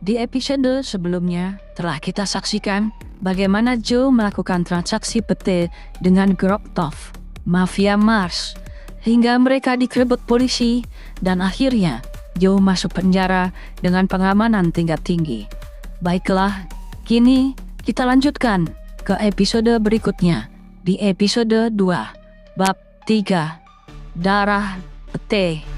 Di episode sebelumnya telah kita saksikan bagaimana Joe melakukan transaksi pete dengan Grobtov, mafia Mars, hingga mereka dikerebut polisi dan akhirnya Joe masuk penjara dengan pengamanan tingkat tinggi. Baiklah, kini kita lanjutkan ke episode berikutnya. Di episode 2, bab 3, Darah Pete.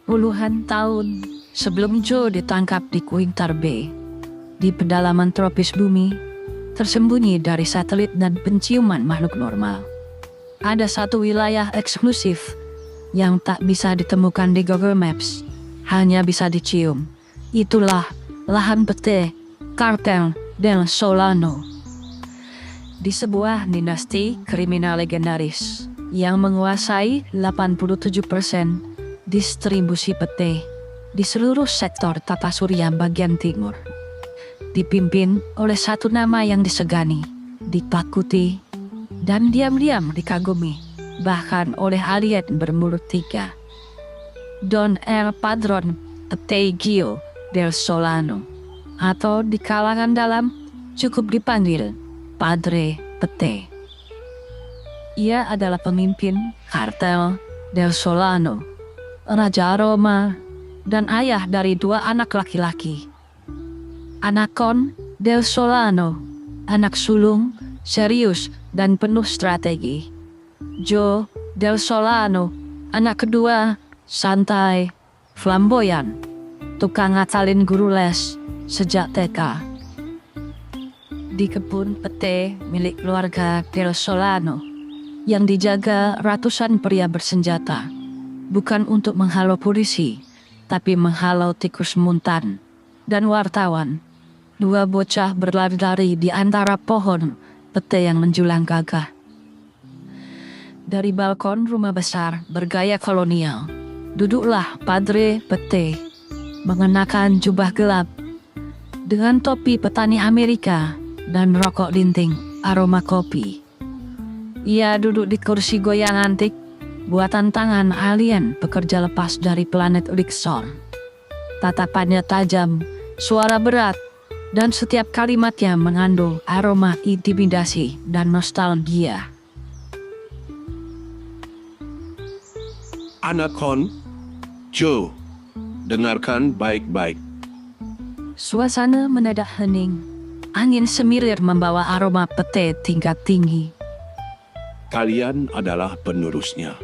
Puluhan tahun sebelum Joe ditangkap di Quintar Bay, di pedalaman tropis bumi, tersembunyi dari satelit dan penciuman makhluk normal, ada satu wilayah eksklusif yang tak bisa ditemukan di Google Maps, hanya bisa dicium. Itulah lahan pete Kartel del Solano. Di sebuah dinasti kriminal legendaris yang menguasai 87% distribusi pete di seluruh sektor tata surya bagian timur, dipimpin oleh satu nama yang disegani, ditakuti, dan diam-diam dikagumi, bahkan oleh alien bermulut 3. Don El Padron Etegio del Solano, atau di kalangan dalam cukup dipanggil Padre Pete. Ia adalah pemimpin Kartel del Solano, Raja Roma, dan ayah dari 2 anak laki-laki. Anacon del Solano, anak sulung, serius dan penuh strategi. Joe del Solano, anak kedua, santai, flamboyan, tukang ngakalin guru les sejak TK. Di kebun pete milik keluarga del Solano, yang dijaga ratusan pria bersenjata, bukan untuk menghalau polisi, tapi menghalau tikus muntan dan wartawan. 2 bocah berlari-lari di antara pohon pete yang menjulang gagah. Dari balkon rumah besar bergaya kolonial, duduklah Padre Pete, mengenakan jubah gelap, dengan topi petani Amerika dan rokok linting aroma kopi. Ia duduk di kursi goyang antik, buatan tangan alien pekerja lepas dari planet Lixor. Tatapannya tajam, suara berat, dan setiap kalimatnya mengandung aroma intimidasi dan nostalgia. Anacon, Joe, dengarkan baik-baik. Suasana mendadak hening. Angin semirir membawa aroma pete tingkat tinggi. Kalian adalah penerusnya.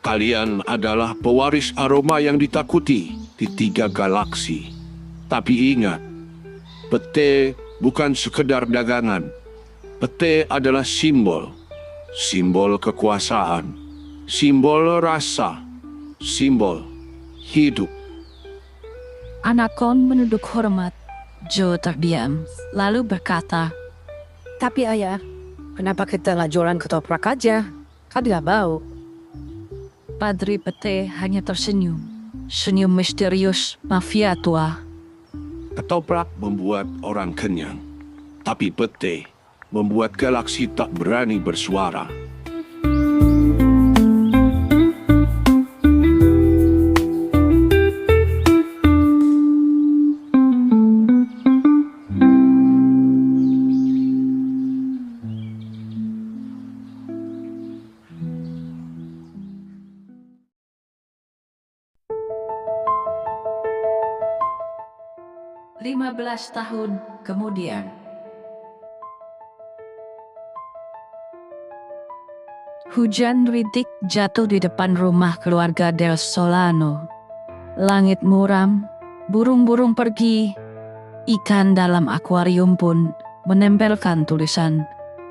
Kalian adalah pewaris aroma yang ditakuti di 3 galaksi. Tapi ingat, pete bukan sekedar dagangan. Pete adalah simbol. Simbol kekuasaan. Simbol rasa. Simbol hidup. Anacon menunduk hormat. Joe terdiam, lalu berkata, Tapi ayah, kenapa kita nggak jualan ketoprak aja? Kan nggak bau. Padre Pete hanya tersenyum. Senyum misterius mafia tua. Ketoprak membuat orang kenyang. Tapi pete membuat galaksi tak berani bersuara. Lima 15 tahun kemudian, hujan rintik jatuh di depan rumah keluarga del Solano. Langit muram, burung-burung pergi, ikan dalam akuarium pun menempelkan tulisan,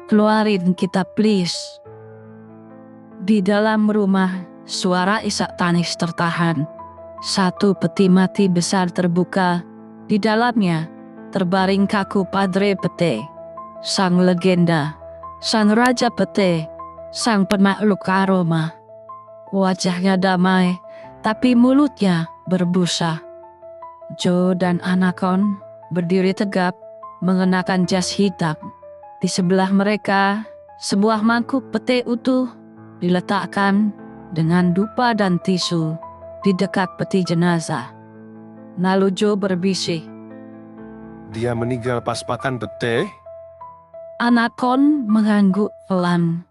"Keluarin kita please." Di dalam rumah, suara isak tangis tertahan. Satu peti mati besar terbuka. Di dalamnya terbaring kaku Padre Pete, sang legenda, sang raja pete, sang penakluk aroma. Wajahnya damai, tapi mulutnya berbusa. Joe dan Anakon berdiri tegap, mengenakan jas hitam. Di sebelah mereka, sebuah mangkuk pete utuh diletakkan dengan dupa dan tisu di dekat peti jenazah. Lalu Joe berbisik. Dia meninggal pas makan pete? Anakon mengangguk pelan.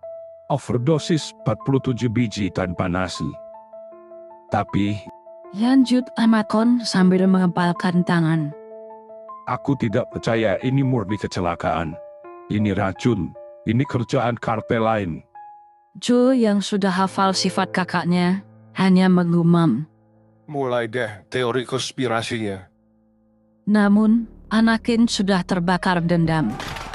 Overdosis 47 biji tanpa nasi. Tapi, Lanjut Anakon sambil mengepalkan tangan. aku tidak percaya ini murni kecelakaan. Ini racun. Ini kerjaan kartel lain. Joe yang sudah hafal sifat kakaknya hanya menggumam. Mulai deh teori konspirasinya. Namun, Anakin sudah terbakar dendam.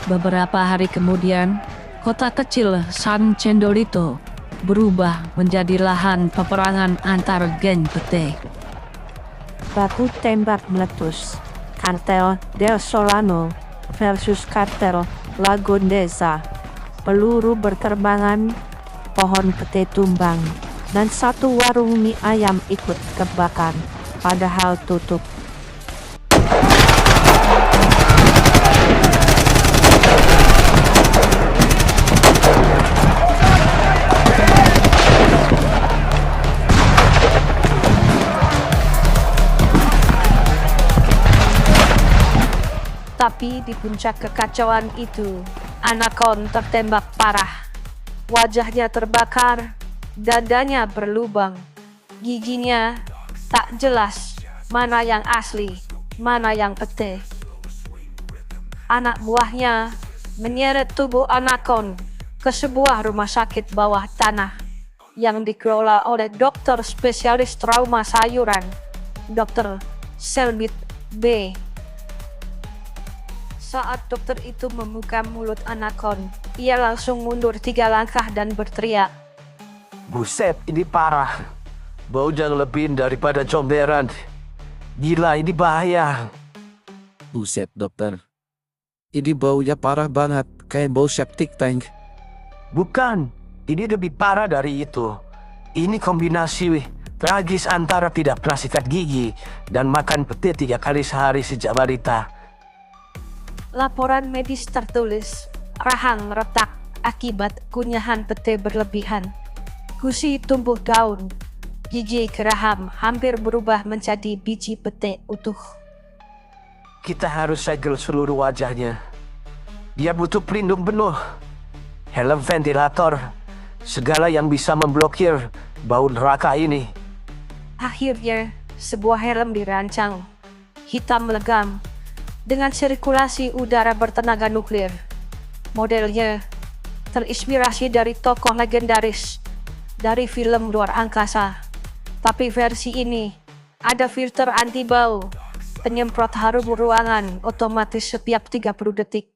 Beberapa hari kemudian, kota kecil San Cendolito berubah menjadi lahan peperangan antar geng pete. Baku tembak meletus. Kartel Del Solano versus kartel Lagondesa. Peluru berterbangan, pohon pete tumbang, dan satu warung mie ayam ikut kebakar, padahal tutup. Tapi di puncak kekacauan itu, Anakon tertembak parah. Wajahnya terbakar, dadanya berlubang, giginya tak jelas mana yang asli, mana yang pete. Anak buahnya menyeret tubuh Anakon ke sebuah rumah sakit bawah tanah yang dikelola oleh dokter spesialis trauma sayuran, Dr. Selbit B. Saat dokter itu membuka mulut Anakon, ia langsung mundur 3 langkah dan berteriak. Buset, ini parah. Baunya lebih daripada comberan. Gila, ini bahaya. Buset dokter. Ini baunya parah banget, kayak bau septic tank. Bukan, ini lebih parah dari itu. Ini kombinasi tragis antara tidak pernah sikat gigi dan makan pete 3 kali sehari sejak balita. Laporan medis tertulis, rahang retak akibat kunyahan pete berlebihan. Gusi tumbuh daun, gigi geraham hampir berubah menjadi biji pete utuh. Kita harus segel seluruh wajahnya. Dia butuh pelindung penuh, helm ventilator, segala yang bisa memblokir bau neraka ini. Akhirnya, sebuah helm dirancang, hitam legam, dengan sirkulasi udara bertenaga nuklir. Modelnya terinspirasi dari tokoh legendaris dari film luar angkasa. Tapi versi ini ada filter anti bau, penyemprot harum ruangan otomatis setiap 30 detik.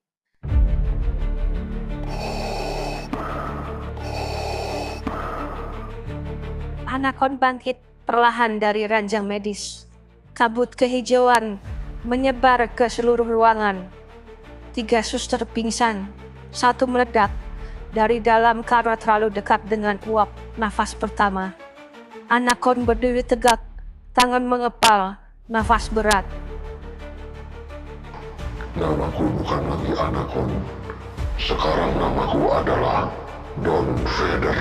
Anakon bangkit perlahan dari ranjang medis. Kabut kehijauan menyebar ke seluruh ruangan. 3 suster pingsan, 1 meledak dari dalam karena terlalu dekat dengan uap nafas pertama. Anakon berdiri tegak, tangan mengepal, nafas berat. Namaku bukan lagi Anakon. Sekarang namaku adalah Don Vader.